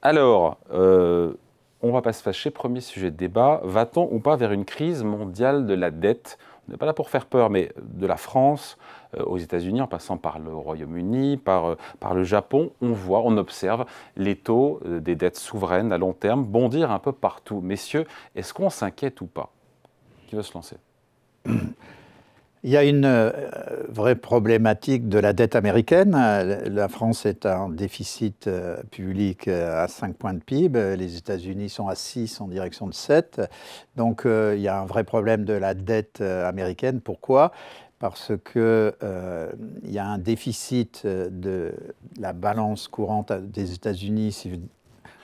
Alors, on ne va pas se fâcher, premier sujet de débat. Va-t-on ou pas vers une crise mondiale de la dette? On n'est pas là pour faire peur, mais de la France aux États-Unis, en passant par le Royaume-Uni, par le Japon, on observe les taux des dettes souveraines à long terme bondir un peu partout. Messieurs, est-ce qu'on s'inquiète ou pas? Qui veut se lancer? Il y a une vraie problématique de la dette américaine. La France est en déficit public à 5 points de PIB. Les États-Unis sont à 6 en direction de 7. Donc il y a un vrai problème de la dette américaine. Pourquoi? Parce qu'il y a un déficit de la balance courante des États-Unis.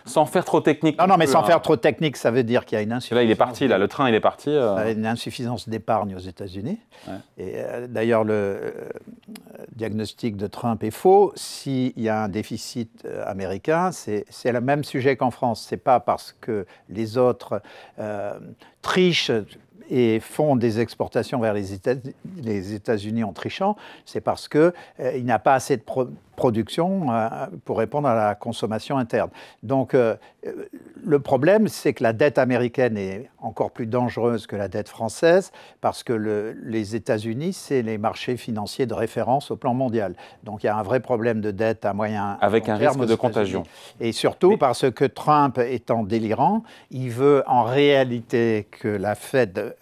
Sans faire trop technique. Non, mais sans faire trop technique, ça veut dire qu'il y a une insuffisance. Là, il est parti, le train, il est parti. Une insuffisance d'épargne aux États-Unis. Ouais. Et d'ailleurs, le diagnostic de Trump est faux. S'il y a un déficit américain, c'est le même sujet qu'en France. Ce n'est pas parce que les autres trichent et font des exportations vers les États-Unis en trichant, c'est parce qu'il n'y a pas assez de production pour répondre à la consommation interne. Donc le problème, c'est que la dette américaine est encore plus dangereuse que la dette française parce que les États-Unis, c'est les marchés financiers de référence au plan mondial. Donc il y a un vrai problème de dette à moyen avec un risque de contagion. Et surtout parce que Trump étant délirant, il veut en réalité que la Fed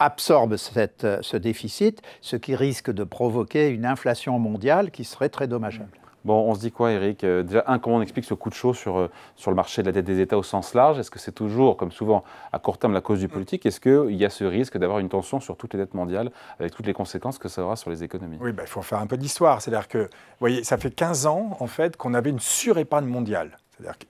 absorbe ce déficit, ce qui risque de provoquer une inflation mondiale qui serait très dommageable. Bon, on se dit quoi, Eric? Déjà, comment on explique ce coup de chaud sur le marché de la dette des États au sens large? Est-ce que c'est toujours, comme souvent, à court terme, la cause du politique? Est-ce qu'il y a ce risque d'avoir une tension sur toutes les dettes mondiales, avec toutes les conséquences que ça aura sur les économies? Oui, il faut faire un peu d'histoire. C'est-à-dire que, vous voyez, ça fait 15 ans, en fait, qu'on avait une surépargne mondiale.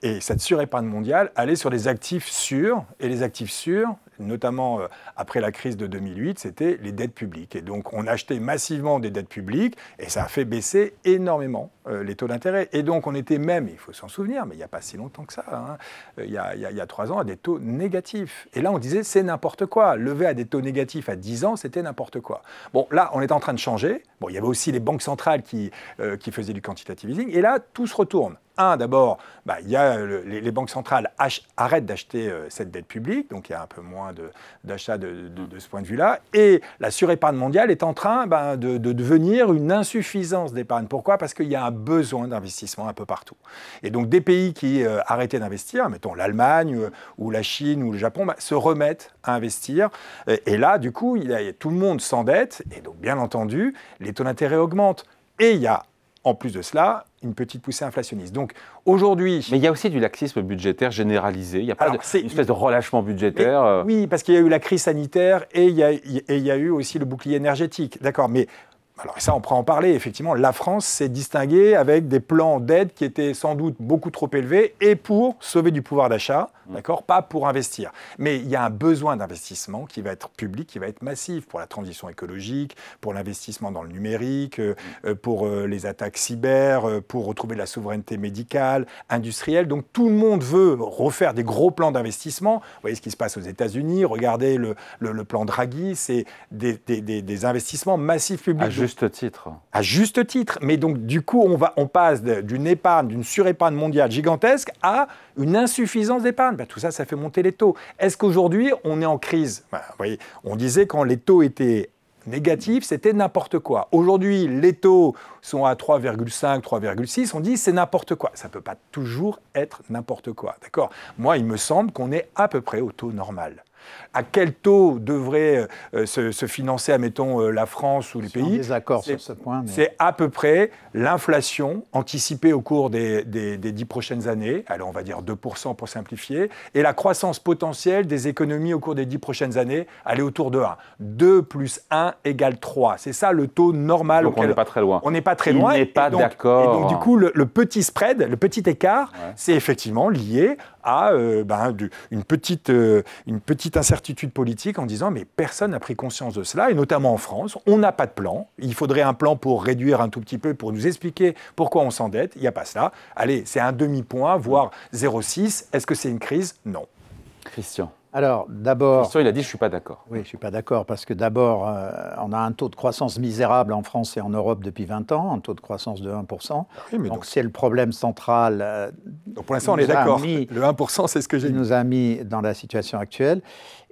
Et cette surépargne mondiale allait sur des actifs sûrs. Et les actifs sûrs, notamment après la crise de 2008, c'était les dettes publiques. Et donc, on achetait massivement des dettes publiques et ça a fait baisser énormément les taux d'intérêt. Et donc, on était même, il faut s'en souvenir, mais il n'y a pas si longtemps que ça, hein, il y a 3 ans, à des taux négatifs. Et là, on disait, c'est n'importe quoi. Lever à des taux négatifs à 10 ans, c'était n'importe quoi. Bon, là, on est en train de changer. Bon, il y avait aussi les banques centrales qui faisaient du quantitative easing. Et là, tout se retourne. D'abord, il y a les banques centrales arrêtent d'acheter cette dette publique, donc il y a un peu moins d'achats de ce point de vue-là. Et la surépargne mondiale est en train de devenir une insuffisance d'épargne. Pourquoi? Parce qu'il y a un besoin d'investissement un peu partout. Et donc des pays qui arrêtaient d'investir, mettons l'Allemagne ou la Chine ou le Japon, se remettent à investir. Et là, du coup, tout le monde s'endette. Et donc, bien entendu, les taux d'intérêt augmentent. Et il y a, en plus de cela, une petite poussée inflationniste. Donc aujourd'hui... Mais il y a aussi du laxisme budgétaire généralisé. Il n'y a pas une espèce de relâchement budgétaire. Oui, parce qu'il y a eu la crise sanitaire et il y a eu aussi le bouclier énergétique. D'accord, mais... Alors ça, on pourra en parler. Effectivement, la France s'est distinguée avec des plans d'aide qui étaient sans doute beaucoup trop élevés et pour sauver du pouvoir d'achat, d'accord, pas pour investir. Mais il y a un besoin d'investissement qui va être public, qui va être massif pour la transition écologique, pour l'investissement dans le numérique, pour les attaques cyber, pour retrouver la souveraineté médicale, industrielle. Donc tout le monde veut refaire des gros plans d'investissement. Vous voyez ce qui se passe aux États-Unis. Regardez le plan Draghi, c'est des investissements massifs publics. À juste titre. À juste titre. Mais donc, du coup, on passe d'une épargne, d'une surépargne mondiale gigantesque à une insuffisance d'épargne. Tout ça, ça fait monter les taux. Est-ce qu'aujourd'hui, on est en crise? Vous voyez, on disait quand les taux étaient négatifs, c'était n'importe quoi. Aujourd'hui, les taux sont à 3,5, 3,6. On dit c'est n'importe quoi. Ça ne peut pas toujours être n'importe quoi. D'accord? Moi, il me semble qu'on est à peu près au taux normal. À quel taux devrait se financer, admettons, la France ou les pays? Désaccord sur ce point. Mais... C'est à peu près l'inflation anticipée au cours des 10 prochaines années, alors on va dire 2% pour simplifier, et la croissance potentielle des économies au cours des 10 prochaines années, elle est autour de 1. 2 plus 1 égale 3. C'est ça le taux normal. Donc on n'est pas très loin. On n'est pas très loin. Il n'est pas d'accord. Et donc du coup, le petit spread, le petit écart, c'est effectivement lié à une petite incertitude politique en disant mais personne n'a pris conscience de cela, et notamment en France, on n'a pas de plan. Il faudrait un plan pour réduire un tout petit peu, pour nous expliquer pourquoi on s'endette. Il n'y a pas cela. Allez, c'est un demi-point, voire 0,6. Est-ce que c'est une crise? Non. Christian. Alors, d'abord... Christian, il a dit « je ne suis pas d'accord ». Oui, je ne suis pas d'accord, parce que d'abord, on a un taux de croissance misérable en France et en Europe depuis 20 ans, un taux de croissance de 1%. Oui, donc c'est le problème central Donc pour l'instant, on est d'accord. Le 1%, c'est ce que j'ai dit. Il nous a mis dans la situation actuelle.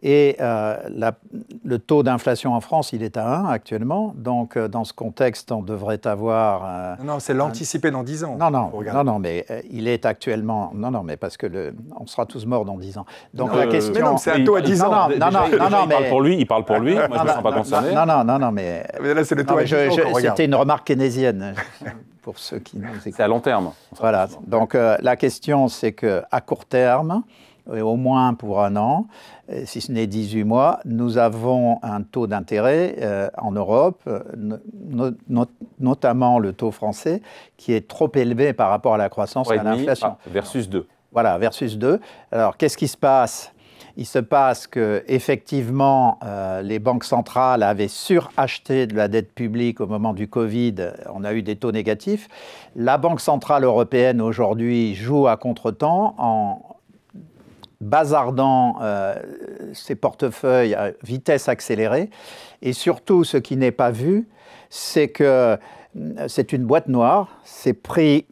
Et le taux d'inflation en France, il est à 1 actuellement. Donc, dans ce contexte, on devrait avoir... non, c'est l'anticiper dans 10 ans. Non, mais il est actuellement... Non, mais parce que on sera tous morts dans 10 ans. Donc, la question... Mais non, c'est un taux à 10 ans. Non, mais... Il parle pour lui. Moi, je ne me sens pas concerné. Non, mais... Mais là, c'est le taux à 10 ans. C'était une remarque keynésienne, pour ceux qui nous écoutent. C'est à long terme. Voilà. Donc, la question, c'est qu'à court terme, au moins pour 1 an, si ce n'est 18 mois, nous avons un taux d'intérêt en Europe, notamment le taux français, qui est trop élevé par rapport à la croissance et à l'inflation. Versus 2. Voilà, versus 2. Alors, qu'est-ce qui se passe ? Il se passe qu'effectivement, les banques centrales avaient suracheté de la dette publique au moment du Covid. On a eu des taux négatifs. La Banque centrale européenne, aujourd'hui, joue à contretemps en bazardant ses portefeuilles à vitesse accélérée. Et surtout, ce qui n'est pas vu, c'est que c'est une boîte noire. C'est pris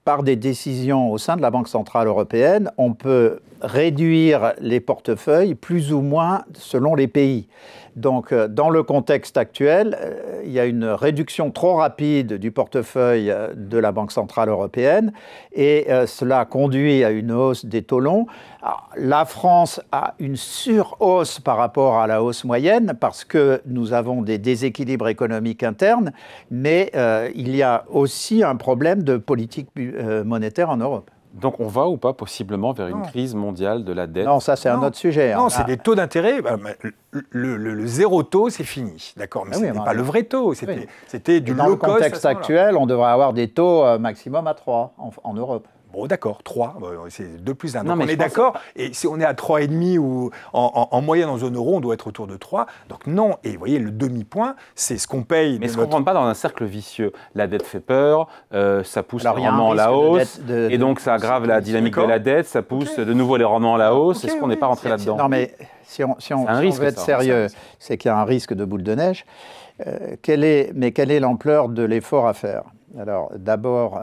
par des décisions au sein de la Banque centrale européenne. On peut réduire les portefeuilles plus ou moins selon les pays. Donc, dans le contexte actuel, il y a une réduction trop rapide du portefeuille de la Banque centrale européenne et cela conduit à une hausse des taux longs. Alors, la France a une surhausse par rapport à la hausse moyenne parce que nous avons des déséquilibres économiques internes, mais il y a aussi un problème de politique monétaire en Europe. Donc on va ou pas possiblement vers une crise mondiale de la dette? Non, ça c'est un autre sujet. Non, c'est des taux d'intérêt. Le zéro taux, c'est fini, d'accord. Mais ce n'est pas le vrai taux. C'était du low cost. Dans le contexte actuel, on devrait avoir des taux maximum à 3 en Europe. Bon, d'accord, 3, c'est 2 plus 1. Donc on est d'accord, et si on est à 3,5 ou en moyenne en zone euro, on doit être autour de 3. Donc non, et vous voyez, le demi-point, c'est ce qu'on paye. Mais est-ce qu'on ne rentre pas dans un cercle vicieux? La dette fait peur, ça pousse les rendements à la hausse, et donc ça aggrave la dynamique de la dette, ça pousse de nouveau les rendements à la hausse. Est-ce qu'on n'est pas rentré là-dedans? Non, mais si on veut être sérieux, c'est qu'il y a un risque de boule de neige. Quelle est l'ampleur de l'effort à faire? Alors, d'abord,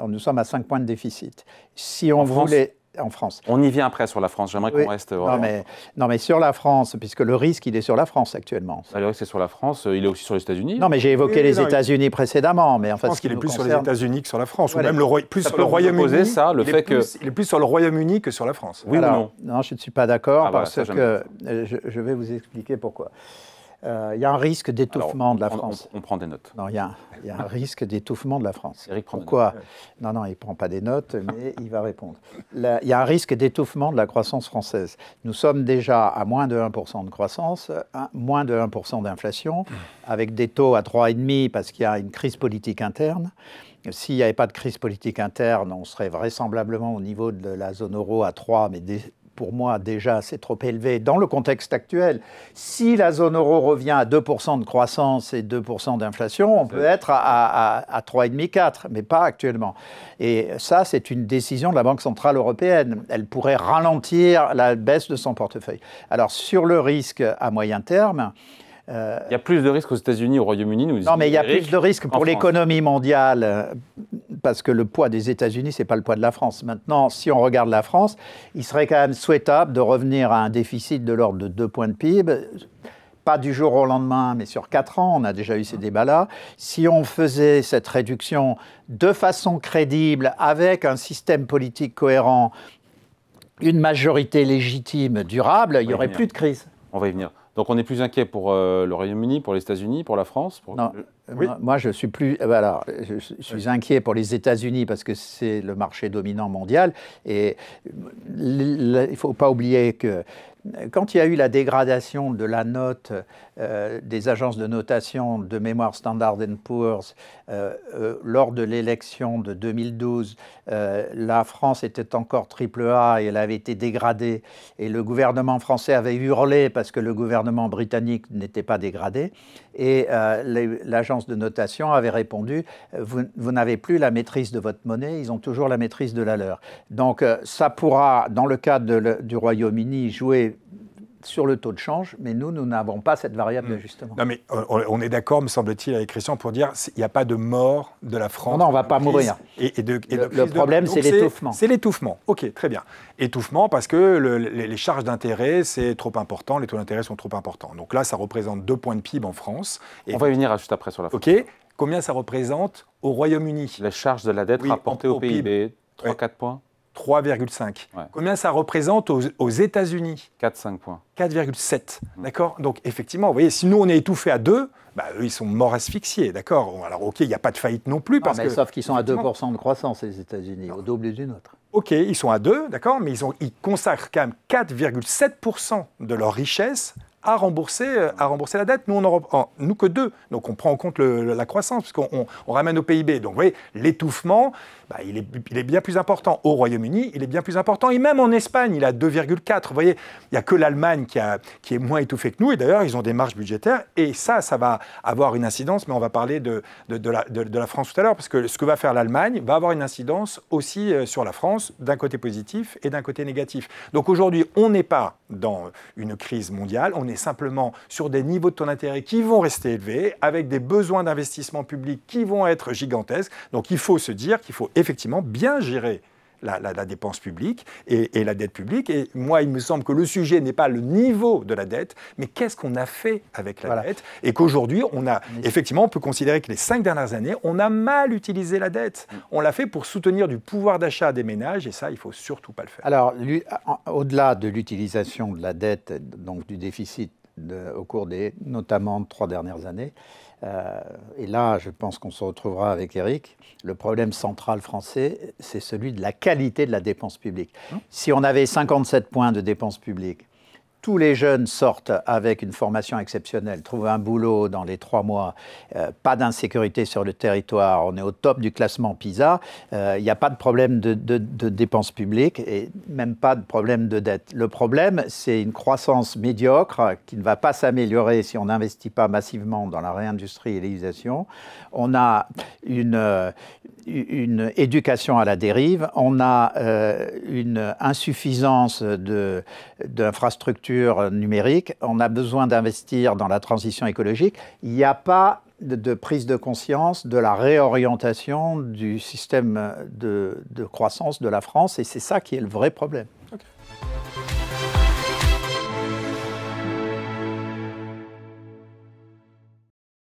nous sommes à 5 points de déficit. Si on voulait... En France. On y vient après sur la France. J'aimerais qu'on reste... Non, mais sur la France, puisque le risque, il est sur la France actuellement. Le risque, c'est sur la France. Il est aussi sur les États-Unis. Non, mais j'ai évoqué les États-Unis précédemment. Mais en fait, je pense qu'il est plus sur les États-Unis que sur la France. Ou même plus sur le Royaume-Uni. Il est plus sur le Royaume-Uni que sur la France. Oui ou non? Non, je ne suis pas d'accord parce que je vais vous expliquer pourquoi. Il y a un risque d'étouffement de la France. On prend des notes. Non, il y a un risque d'étouffement de la France. Eric prend Pourquoi? Non, il ne prend pas des notes, mais il va répondre. Il y a un risque d'étouffement de la croissance française. Nous sommes déjà à moins de 1% de croissance, moins de 1% d'inflation, avec des taux à 3,5% parce qu'il y a une crise politique interne. S'il n'y avait pas de crise politique interne, on serait vraisemblablement au niveau de la zone euro à 3%, mais pour moi, déjà, c'est trop élevé dans le contexte actuel. Si la zone euro revient à 2% de croissance et 2% d'inflation, on peut être à 3,5-4, mais pas actuellement. Et ça, c'est une décision de la Banque centrale européenne. Elle pourrait ralentir la baisse de son portefeuille. Alors, sur le risque à moyen terme... il y a plus de risques aux États-Unis, au Royaume-Uni, nous disons. Non, mais il y a plus de risques pour l'économie mondiale, parce que le poids des États-Unis, ce n'est pas le poids de la France. Maintenant, si on regarde la France, il serait quand même souhaitable de revenir à un déficit de l'ordre de 2 points de PIB, pas du jour au lendemain, mais sur 4 ans, on a déjà eu ces débats-là. Si on faisait cette réduction de façon crédible, avec un système politique cohérent, une majorité légitime, durable, il n'y aurait plus de crise. On va y venir. Donc on est plus inquiet pour le Royaume-Uni, pour les États-Unis, pour la France? Non, moi je suis plus... je suis inquiet pour les États-Unis parce que c'est le marché dominant mondial. Et il ne faut pas oublier que quand il y a eu la dégradation de la note des agences de notation de mémoire Standard & Poor's lors de l'élection de 2012, la France était encore AAA et elle avait été dégradée. Et le gouvernement français avait hurlé parce que le gouvernement britannique n'était pas dégradé. Et l'agence de notation avait répondu « Vous n'avez plus la maîtrise de votre monnaie, ils ont toujours la maîtrise de la leur ». Donc ça pourra, dans le cadre du Royaume-Uni, jouer sur le taux de change, mais nous n'avons pas cette variable d'ajustement. Non, mais on est d'accord, me semble-t-il, avec Christian, pour dire qu'il n'y a pas de mort de la France. Non, on ne va pas mourir. Le problème, c'est l'étouffement. C'est l'étouffement. OK, très bien. Étouffement parce que les charges d'intérêt, c'est trop important, les taux d'intérêt sont trop importants. Donc là, ça représente 2 points de PIB en France. Et on va y venir juste après sur la France. OK. Combien ça représente au Royaume-Uni? Les charges de la dette rapportées au PIB, 3-4 points. 3,5. Ouais. Combien ça représente aux États-Unis? 4-5 points. 4,7. D'accord? Donc, effectivement, vous voyez, si nous, on est étouffé à 2, bah, eux, ils sont morts asphyxiés. D'accord? Alors, OK, il n'y a pas de faillite non plus. Sauf qu'ils sont à 2% de croissance, les États-Unis, au double d'une autre. OK, ils sont à 2, d'accord? Mais ils consacrent quand même 4,7% de leur richesse à rembourser la dette. Nous, nous que 2. Donc, on prend en compte la croissance, parce qu'on ramène au PIB. Donc, vous voyez, l'étouffement, bah, il est bien plus important. Au Royaume-Uni, il est bien plus important. Et même en Espagne, il est à 2,4. Vous voyez, il n'y a que l'Allemagne qui est moins étouffée que nous. Et d'ailleurs, ils ont des marges budgétaires. Et ça va avoir une incidence. Mais on va parler de la France tout à l'heure, parce que ce que va faire l'Allemagne va avoir une incidence aussi sur la France, d'un côté positif et d'un côté négatif. Donc, aujourd'hui, on n'est pas dans une crise mondiale. On est simplement sur des niveaux de taux d'intérêt qui vont rester élevés, avec des besoins d'investissement public qui vont être gigantesques. Donc il faut se dire qu'il faut effectivement bien gérer la dépense publique et la dette publique. Et moi, il me semble que le sujet n'est pas le niveau de la dette, mais qu'est-ce qu'on a fait avec la dette. Et qu'aujourd'hui, effectivement, on peut considérer que les 5 dernières années, on a mal utilisé la dette. On l'a fait pour soutenir du pouvoir d'achat des ménages, et ça, il ne faut surtout pas le faire. Alors, au-delà de l'utilisation de la dette, donc du déficit au cours des notamment 3 dernières années, et là, je pense qu'on se retrouvera avec Éric, le problème central français, c'est celui de la qualité de la dépense publique. Si on avait 57 points de dépense publique, tous les jeunes sortent avec une formation exceptionnelle, trouvent un boulot dans les 3 mois, pas d'insécurité sur le territoire, on est au top du classement PISA, il n'y a pas de problème de dépenses publiques et même pas de problème de dette. Le problème, c'est une croissance médiocre qui ne va pas s'améliorer si on n'investit pas massivement dans la réindustrialisation. On a une éducation à la dérive, on a une insuffisance d'infrastructures numériques, on a besoin d'investir dans la transition écologique. Il n'y a pas de prise de conscience de la réorientation du système de croissance de la France, et c'est ça qui est le vrai problème. Okay.